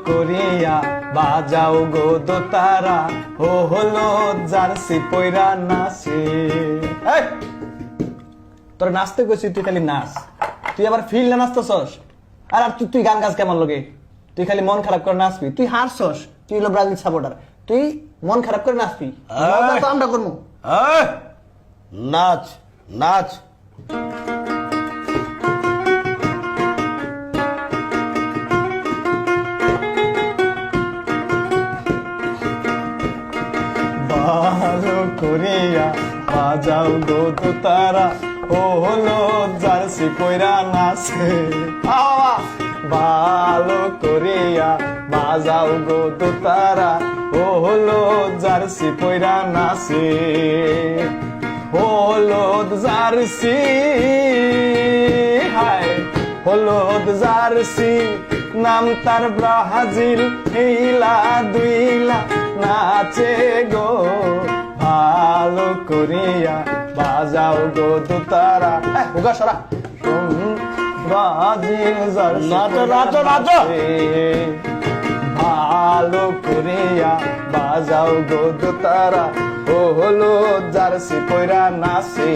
করিয়া বাজাও গো দোতারা ও হলো জার্সি পয়রা নাচে। এই, তোর নাচতে কইছি তুই খালি নাচ, তুই আবার ফিল্ড না নাচতেছস। আর আর তুই গান গাছ কেমন লগে, তুই খালি মন খারাপ করে নাচবি, তুই হারছস, তুই হলো ব্রাজিল সাপোর্টার, তুই মন খারাপ করে নাচবি, আমরা করবো। নাচ নাচ। ভালো করিয়া বাজাও গো দোতারা ও হলো জার্সি পয়রা নাচে। ভালো করিয়া বাজাও গো দোতারা ও হলো জার্সি পয়রা নাচে। হলুদ জার্সি, হায় হলুদ জার্সি, নাম তার ব্রাজিল, এইলা দুইলা নাচে গো। ভালো করিয়া বাজাও গো দোতারা উগা সরা ব্রাজিল জার্সি নাচো নাচো নাচো। ভালো করিয়া বাজাও গো দোতারা ও হলো জার্সি পয়রা নাচে।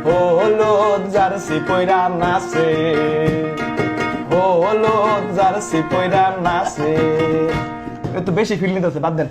হলো জার্সি পয়রা নাচে, হলো জার্সি পয়রা নাচে। একটু বেশি ফিল নিতেছে, বাদ দেন।